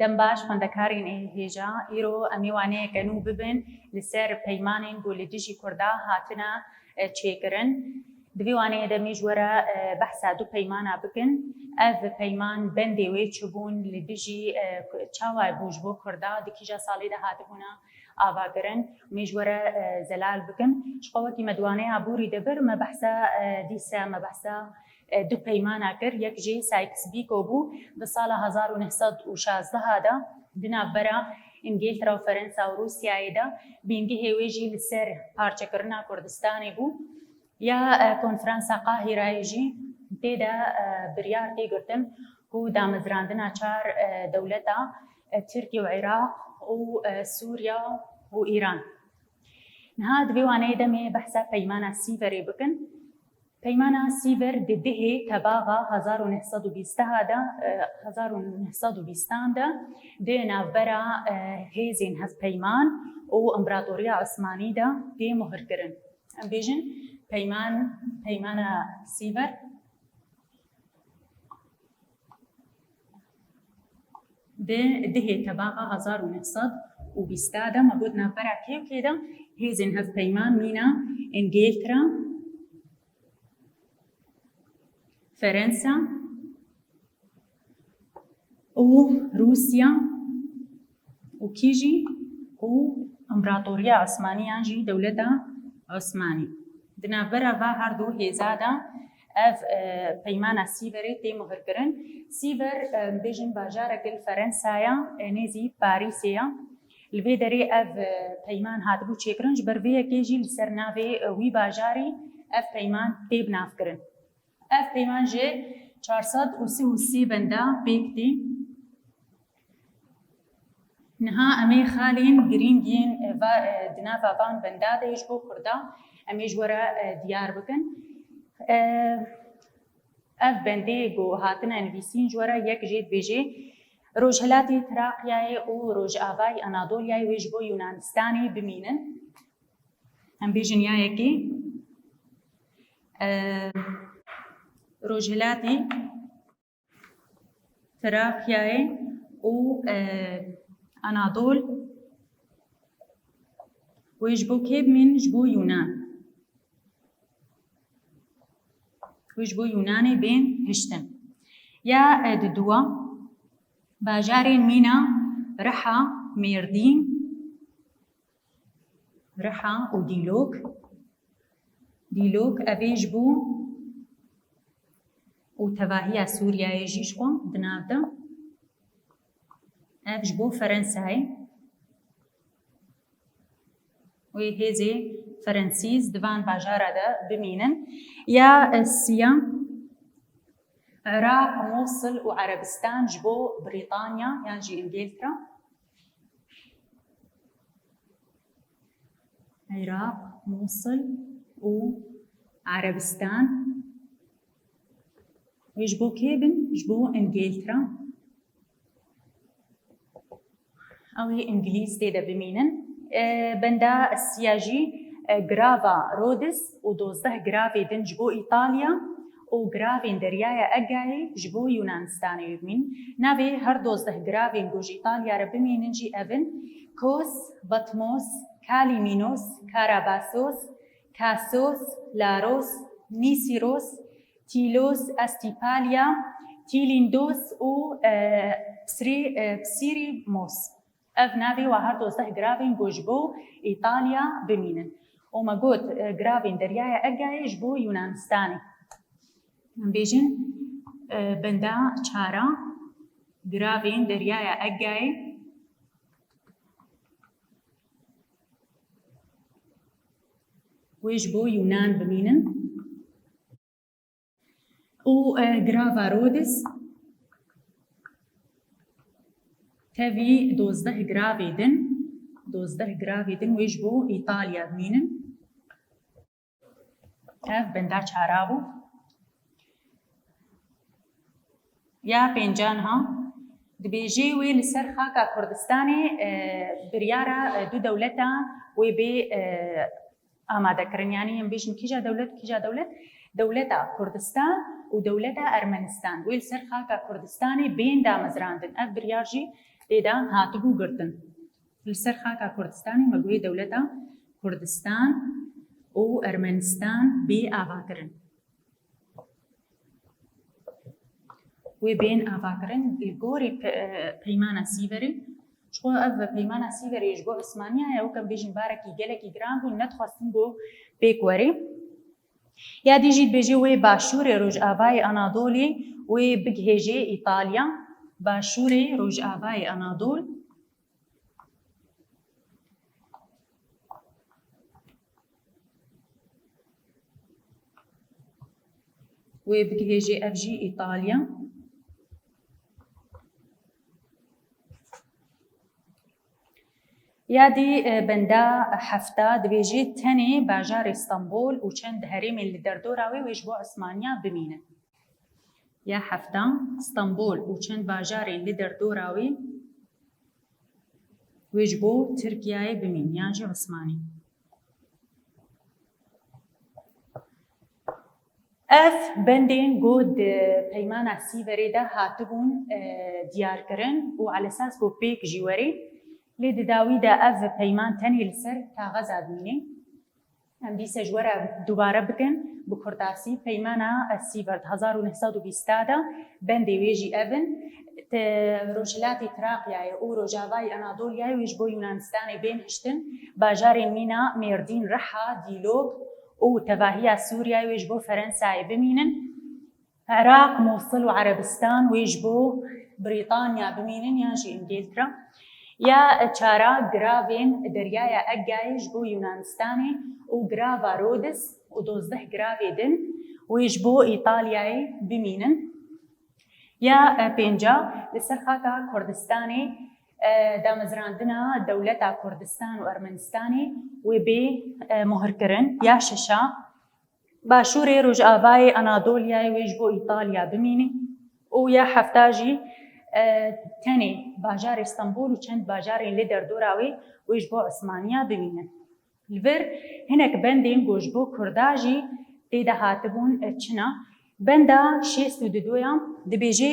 دەم باش خوێندەکارین هێژا ئیرۆ ئەمیوانەیەکەن و ببن لەسەر پەیمانین بۆ لە دژی کووردا هاتنە چێکردن. دویوانەیە دەمیش وەرە بەحسا دوو پەیمانە بکن. ئەڤ پەیمان بەندێ وێ چوبوون لە دژی چاوای بوش بۆ کووردا دکیژە ساڵی داهاتبوونە ئاواگرن میژوەرە زەلال بکن. شقەوەکی مەدوانەیە بووری دەبر مە بەحسا دیسە مە بەحسا دو پەیمانە کرد. یەک ژێ سایکس بیکۆ بوو بە ساڵە 1916دا دنابەرە ئینگلترا و فەرەنسا و رووسیایەدا بینگی هێوێژی لەسەر پارچەکردنا کوردستانی بوو. یا کۆنفرانسا قاهیرایژی تێدا بریار تێگرتن و دامەزراندنا چار دەولەتە تورکیا و عێراق و سووریا و ئیران. نها دویوانەیە دەمێ بەحسا پەیمانە سیڤەرێ بکن. پەیمانە سیڤەر ددهێ تەباغا 1920دا دێ ناوبەرە هێزین هەز پەیمان و ئەمبراتۆریا عوسمانیدا دێ مهرکردن. ئەم بێژن پەیمانە سیڤەر دهێ تەباغا 1920دا مەبود ناوبەرە کێوکێدا هێزین هەز پەیمان مینە ئینگلترا فرنسا و روسيا و كيجي و امبراطورية عثمانية جي دولة عثماني. دنابرا و هردو هزادا اف پەیمانە سیڤەرێ تێ مهرکردن. سیڤەر بێژن باژارەکە فرەنسایە نێزی پاریسەیە. لەوێ دەرێ اف پەیمان هاتبوو چێکردن ji ber vê yekê jî li ser navê wî bajarî ev peyman tê binavkirin. Ev peyman ji 433 benda pêkitî. Niha em ê xalên girîngên di nava van benda de ji bo Kurda em ê ji were diyar bikin. Ev bendê ku hatine nivîsîn ji were yek jê dibêje Rojhilatê Trakyayê û Rojavayê Anadolyayê wê ji bo Yunanistanê bimînin. Em bêjin ya yekê Rojhilatê Trakyayê û Anadol wê ji bo kê bimînin ji bo Yunan. Wê ji bo Yunanê bên hiştin. Ya di duwa bajarên mîna Riha, Mêrdîn, Riha û Dîlok. Dîlok ev ê ji bo û tevahiya Sûriyayê jî ji xwe di nav de. Ev ji bo Ferensayê. Wê hêzê Ferensîz di van bajara de bimînin. Ya Siya, Iraq, Mosul û Erebistan ji bo Brîtanya yan jî İngiltera. Iraq, Mosul û Erebistan wê ji bo kê bin? Ji bo İngiltera. Ew ê İngilîz tê de bimînin. Benda Siya jî grava Rhodes û 12 gravê din ji bo İtalya û gravên deryaya Egeyê ji bo Yunanistanê wê bimînin. Navê her 12 gravên ku ji İtalya re bimînin jî ev in: Kos, Batmos, Kaliminos, Karabassos, Kassos, Laros, Nisiros, Tilos, Astipalya, Tilindos û Psirimos. Ev navê wa her 12 gravên ku ji bo İtalya bimînin. û me got gravên deryaya Egeyê ji bo Yunanistanê. Em bêjin benda çara gravên deryaya Egeyê wê ji bo Yunan bimînin. û grava Rhodes tevî 12 gravê din. 12 gravê din wê ji bo İtalya bimînin. Ev benda çara bû. Ya pêncan ha dibêje wê li ser xaka Kurdistanê biryara du dewleta wê bê amadekirin. Yani em bêjin kîja dewlet kîja dewlet? Dewleta Kurdistan û dewleta Ermenistan. Wê li ser xaka Kurdistanê bên damezrandin. Ev biryar jî تێدا هاتبوو گرتن لەسەر خاکا کوردستانی مەگوێی دەولەتە کوردستان و ئەرمەنستان بێ ئاواکردن وێ بێن ئاواکردن گۆری پەیمانە سیڤەری چۆ ئەڤ پەیمانە سیڤەریش بۆ عوسمانیایە وەکەم بێژین بارێکی گەلێکی گران بوو نەتخواستن بۆ پێکوەری یا دیژیت بێژێ وێ باشوورێ ڕۆژئاوای ئەنادۆلی وێ بگهێژێ ئیتالیا باشوورێ ڕۆژئاوای ئەنادۆل وێ بگهێژێ ئەڤژی ئیتالیا یادی بەندا هەفتا دەبێژێت تەنێ باژاری ئیستانبول و چەند هەرێمێن لە دەردۆراوێ وێش بۆ عوسمانیا بمینن یا هەفتا ئیستانبول و چەند باژارێن لە دەردۆراوێ وێش بۆ تورکیایە بمین یانجی عوسمانی ئەف بەندێن گۆد پەیمانە سیڤەرێدا هاتبوون دیارکردن و عەلەساس بۆ پێک ژیوەرێ لێ دداویدا ئەف پەیمان تەنێ لەسەر کاغەزا بینێ ئەم دیسە ژوەرە دووبارە بکەن بە کورداسی پەیمانە سیڤەرد 1920دا بەندێ وێژی ئەڤن ڕۆژهەلاتی تراقیایە و ڕۆژاوای ئەنادۆلیای وێژ بۆ یونانستانی بێن هشتن باژارێن مینە مێردین ڕەحا دیلۆک و تەڤاهیە سووریا وێژ بۆ فەرەنسای بمینن عێراق مووسڵ و عەرەبستان وێژ بۆ بریتانیا بمینن یانژی ئینگلترا یا چارا گراوێن دەریایە ئەگایش بۆ یونانستانی و گراڤا رۆدس و 12 گراوێ دن وێژ بۆ ئیتالیایی بمینن یا پێنجا لەسەر خاکا کوردستانی دامەزراندنە دەولەتا کوردستان و ئەرمەنستانی وێ بێ مهرکردن یا شەشا باشوورێ ڕۆژئاوای ئەنادۆلیای وێژ بۆ ئیتالیا بمینی و یا هەفتاژی تەنێ باژاری ئیستانبول و چەند باژارێن لێ دەردۆراوێ وێژ بۆ عوسمانیا بمینن لڤر هەنێک بەندێن گۆژ بۆ کورداژی تێدا هاتبوون چنە بەندا 62 دەبێژێ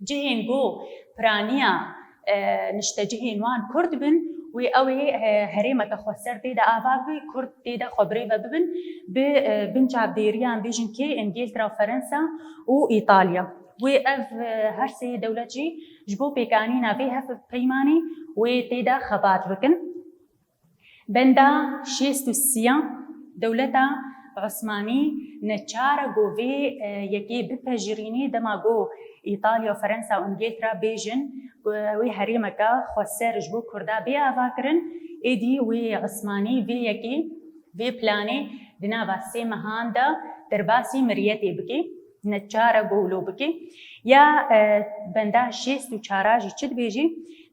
جهێن بۆ پرانیە نشتە جهێن وان کورد بن وێ ئەوێ هەرێمەکە خۆسەر تێدا ئاوا بێ کورد تێدا خۆبرێڤە ببن بن چاودێریان بێژن کێ ئینگلترا و فەرەنسا و ئیتالیا وێ ئەڤ هەر سێ دەولەتجی ji بۆ پێکانîna vê hev peymanî wê têda xebat bikin benda şêst û sîyan dewleta Osmanî neçare got vê yekê bipejirînê dema got İtalya û Ferensa û Ingiltera bêjin wê herêmeka xweser ji bo Kurda bê ava kirin êdî wê Osmanî vê yekê vê planê di nava sê mehan de derbasî miryetê bike neçare golo bike ya benda şêst û çara jî çi dibêjî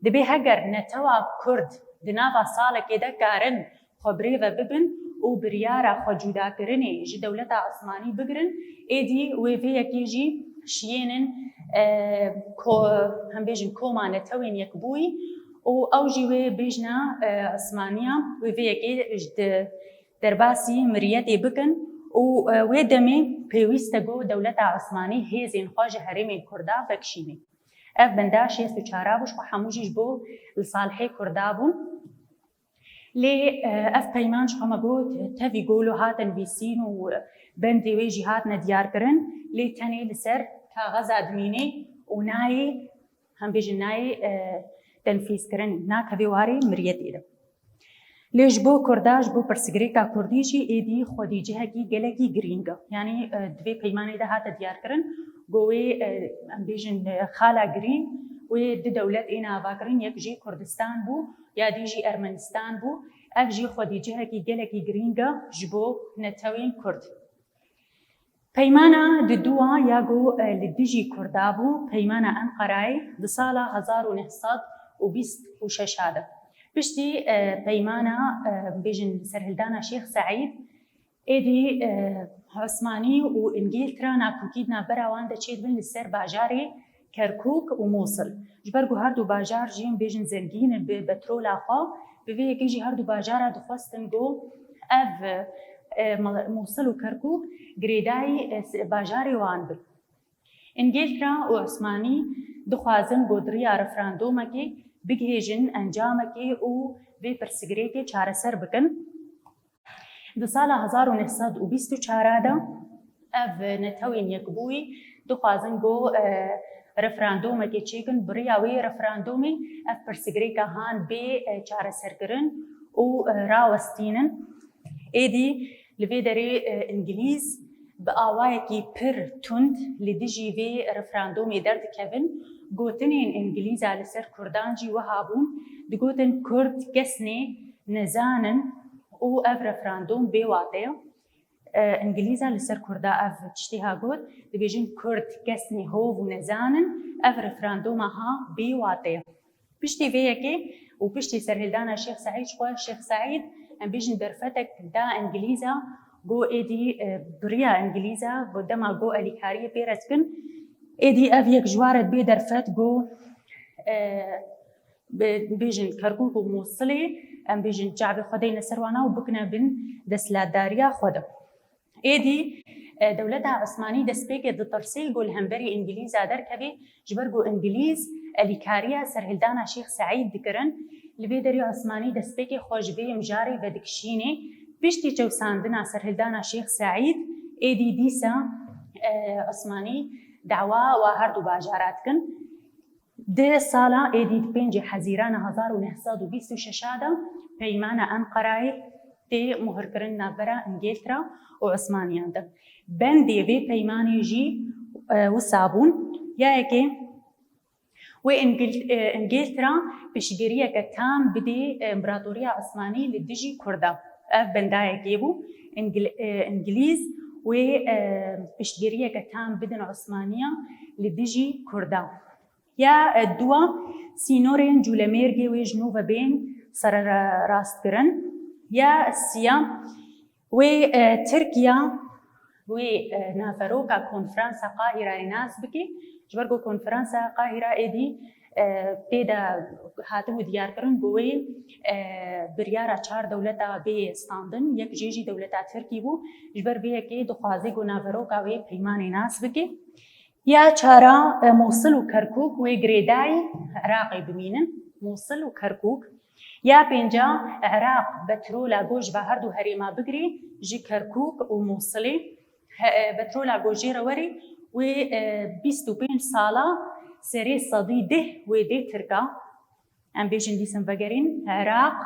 dibê heger netewa Kurd di nava salekê de karin xwebrêve bibin û biryara xwecudakirinê ji dewleta Osmanî bigirin êdî wê vê yekê jî şiyênin hem bêjin koma netewên yekbûyî û ew jî wê bêjna Osmaniya wê vê yekê ji derbasî miryetê bikin û wê demê pêwîst e got dewleta Osmanî hêzên xwe ji herêmên Kurda vekişîne. Ev benda şêst û çara bû ji xwe hemû jî ji bo li salihê Kurda bûn. Lê ev peyman ji xwe me got tevî golo hatin vîsîn û bendê wê jî hatine diyarkirin lê tenê li ser kaxeza dimîne û nayê hem bêjin nayê tenfîzkirin nakeve warê miryetê de. Lê ji bo Kurda ji bo pirsgirêka Kurdî jî êdî xwedîcehekî gelekî girîng e. Yanî divê peymanê de hate diyarkirin got wê em bêjin xala girîn wê di dewlet ên avakirin yek jî Kurdistan bû ya dî jî Ermenistan bû ev jî xwedîcehekî gelekî girîng e ji bo netewên Kurd. Peymana di dûa ya got li dijî Kurda bû peymana Enqerayê di sala 1926 de. Piştî peymana bêjin serhildana Şêx Seîd êdî Osmanî û Ingiltera nakokîdna bera wan de çêdibin li ser bajarê Kerkûk û Mosul. Ji ber ku her du bajar jî bêjin zengînin bi petrola xwe bi vê yekê jî her du bajara dixwestin got ev Mosul û Kerkûk girêdayî bajarê wan bin. Ingiltera û Osmanî dixwazin got diriya referandûmekê بگهێژن ئەنجامەکێ و vê pirsgirêkê çareser bikin. Di sala 1924 de ev netewên yekbûyî dixwazin got referandûmekê çêkin. Biriya wê referandûmê ev pirsgirêka han bê çareserkirin û rawestînin. Êdî li vê derê İngilîz bi awayekî pir tund li dijî vê referandûmê derdikevin. Gotinên İngilîza li ser Kurdan jî wiha bûn. Digotin Kurd kesnê nizanin û ev referandûm bê wateya. İngilîza li ser Kurda ev tiştî ha got. Dibêjin Kurd kesnê hov û nizanin ev referandûma ha bê wateya. Piştî vê yekê û piştî serhildana Şêx Saîd xwe Şêx Saîd em bêjin derfetek da İngilîza got êdî biriya İngilîza bi dema got alîkariyê pêre dikin. Êdî ev yek ji waret bê derfet got bêjin Kerkûk û Mosilê em bêjin çavê xwe deyne ser wan û bikine bin desthilatdariya xwe de. Êdî dewleta Osmanî destpêkê di tirsê got li hemberî İngilîza derkevê ji ber got İngilîz alîkariya serhildana Şêx Saîd dikirin. Li vê derê Osmanî destpêkê xwe ji vê mijarê vedikişînê. Piştî çewsandina serhildana Şêx Saîd êdî dîsa Osmanî dawa wa her du bajara dikin. Di sala êdî di 5 Hezîrana 1926 de peymana Enqerayê tê muhirkirin navbera İngîltera û Osmaniyan de. Bendê vê peymanê jî wisa bûn. Yekê wê İngîltera piştgiriyeke tam bidê İmparatoriya Osmanî li dijî Kurda. Ev bendayekê bû. İngilîz wê piştgiriyeke tam bidin Osmaniya li dijî Kurda. Ya dua sînorên cûlemêrgê wê ji nû vebên serrastkirin. Ya sîya wê Tirkiya wê naveroka konferansa Qahîrayê nas bike. Ji ber got konferansa Qahîra êdî pêda hatibû diyarkirin got wê biryara çar dewleta bê standin. Yek jê jî dewleta Tirkî bû. Ji ber vê yekê dixwaze got naveroka wê peymanê nas bike. Ya çara Mosul û Kerkûk wê girêdayî Iraqê bimînin. Mosul û Kerkûk. Ya pênca Iraq petrola got ji her du herêma bigirê ji Kerkûk û Mosulê. Petrola got jê re werê wê 25 sala serê sedî dih wê dê Tirka. Em bêjin dîsin vegerîn Iraq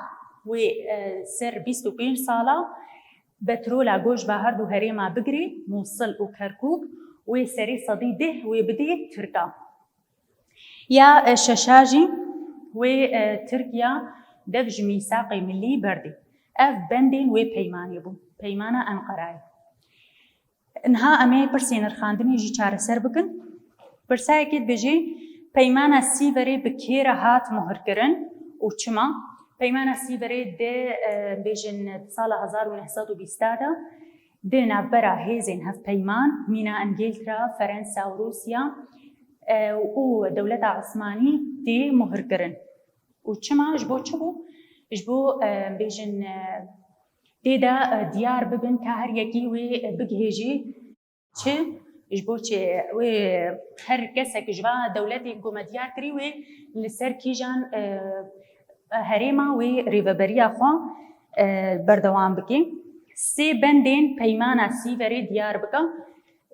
wê ser 25 sala petrola got ji her du herêma bigirê Mosul û Kerkûk. wê serê sedî dih wê bidê Tirka. Ya şeşa jî wê Tirkiya dev ji mîsaqê millî berdê. Ev bendên wê peymanê bûn. Peymana Enqerayê. Niha em ê pirsên irxandinê jî çareser bikin. Pirsayekê dibêje peymana Sîverê bi kê re hat muhirkirin û çima? Peymana Sîverê de bêjin sala 1920 de di navbera hêzên hevpeyman mîna İngîltera, Ferensa û Rûsya û dewleta Osmanî tê muhirkirin. û çima ji bo çi bû? Ji bo bêjin tê de diyar bibin ka her yekî wê bigihêjî çi ji bo çê wê her kesek ji va dewletê ku me diyar kirî wê li ser kîjan herêma wê rêveberiya xwe berdewam bike. Sê bendên peymana Sîverê diyar bike.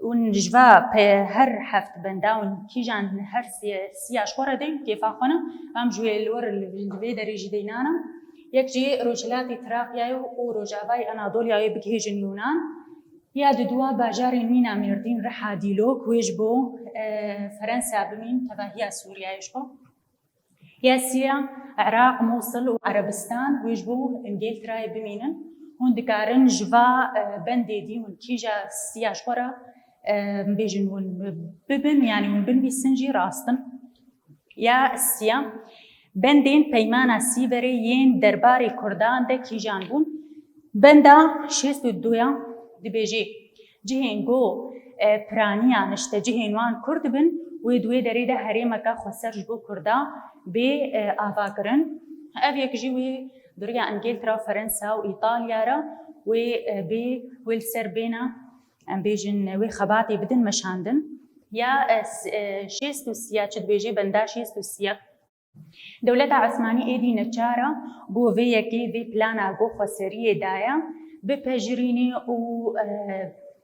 Hûn ji va her heft benda û kîjan her siya ji xwe re deyn kêfa xwe ne. Em ji wê li wir li vê derê jî deynana. Yek jî Rojhilatê Trakyayê û Rojavayê Anadoliyayê bigihêjin Yunan. Ya di duwa bajarên mîna Mêrdîn Riha Dîlok wê ji bo Ferensa bimîn tevahiya Sûriyayê ji xwe. Ya sîya Iraq, Mosul û Erebistan wê ji bo İngîlterayê bimînin. Hûn dikarin ji va bendê dî hûn kîja siya ji xwe re bêjin hûn bibin yanî hûn binivîsin jî rastin. Ya sîya bendên peymana Sîverê yên derbarê Kurdan de kîjan bûn? Benda 62 dibêje cihên got piraniyan işte cihên wan Kurd bin wê di wê derê de herêmeka xweser ji bo Kurda bê avakirin. Ev yek jî wê duriya İngîltera, Ferensa û İtalya re wê bê wê li ser bêna em bêjin wê xebatê bidin meşandin. Ya 63 çi dibêje benda 63 دولت عثمانی ایدی نچارا بو ویکی وی پلانا گو خسریه دایا بپجرینی و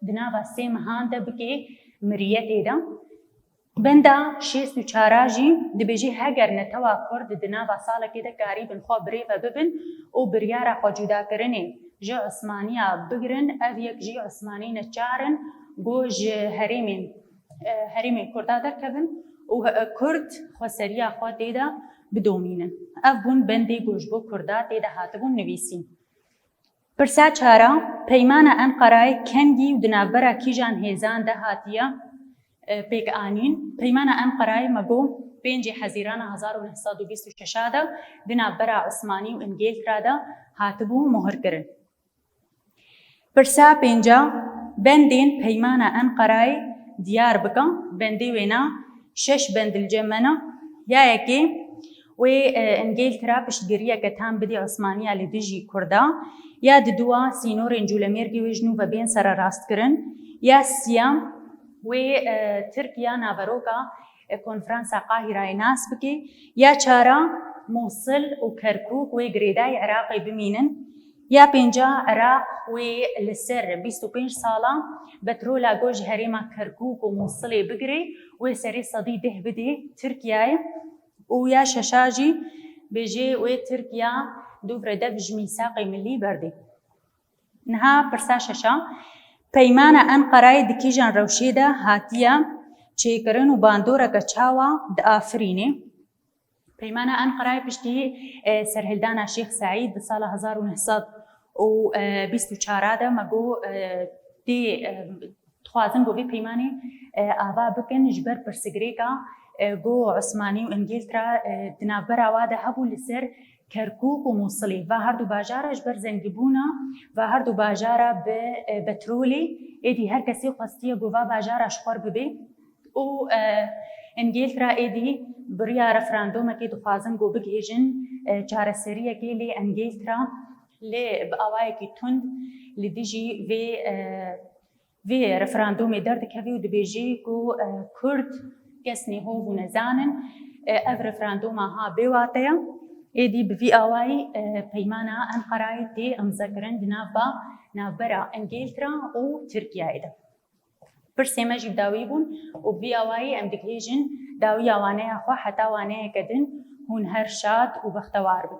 دناوا سیم هانده بکی مریت ایدا بندا شیست و چاراجی دبیجی هگر نتوا کرد دناوا سالا که ده کاری بن خواه بریفه ببن و بریارا خواه جدا کرنه جه عثمانیا بگرن او یک جه عثمانی نچارن گو جه هریمین کرده در کبن و کرد خسریا خواه دیده بدومینن اف بون بندی گوش بو کرده دیده هاتبون نویسین پرسا چارا پیمان انقرای کنگی و دنابرا کیجان هیزان ده هاتیه پیک آنین پیمان انقرای مگو 5 حزیران 1926 ده دنابرا عثمانی و انگلترا ده هاتبو مهر کرن پرسا 5 بندین پیمان انقرای دیار بکن بندی وینا 6 بند الجمنه یا یکی و انگلترا پشتگیریه که تام بدی عثمانیه لدیجی کرده یا دوا سینور انجولمیرگی و جنوب بین سر راست کرن یا سیام و ترکیا ناوروکا کنفرانس قاهره ناس بکی یا چارا موصل و کرکوک و گریدای عراقی بمینن یا 5 عراق و لسر 25 سالا بترولا گوج هریما کرکوک و موصلی بگری و سری صدی ده بدی ترکیای و یا ششاجی بيجي و تركيا دوبر دبج ميثاقي ملي بردي نها برسا ششا پیمان انقرای دکیجان روشیده هاتیه چیکرن و باندورا گچاوا د آفرینه پیمان انقرای پشتی سرهلدان شیخ سعید سال 1924 ده مگو دی خوازن گو بی پیمانی آوا بکن جبر پرسگریکا گو عثمانی و انگلترا دنابر آواده هبو لسر کرکوک و موصلی و هر دو باجارا جبر زنگبونا و هر دو باجارا به بترولی ایدی هر کسی خواستی گووا باجارا شخور ببی و انگلترا ایدی بریا رفراندوم که دخوازن گو بگیجن چارسریه که لی انگلترا لی بآوائی که تند لدیجی وی رفراندومی درد کوی و دبیجی کو کرد کسنی هو بو نزانن اف رفراندوما ها بیواتیا ایدی بوی آوائی پیمانا انقرای تی امزکرن نابرا انگلترا و ترکیه ایده پرسی مجیب داوی بون و بوی آوائی ام دکیجن داوی آوانه خوا حتا وانه کدن هون هر شاد و بختوار بون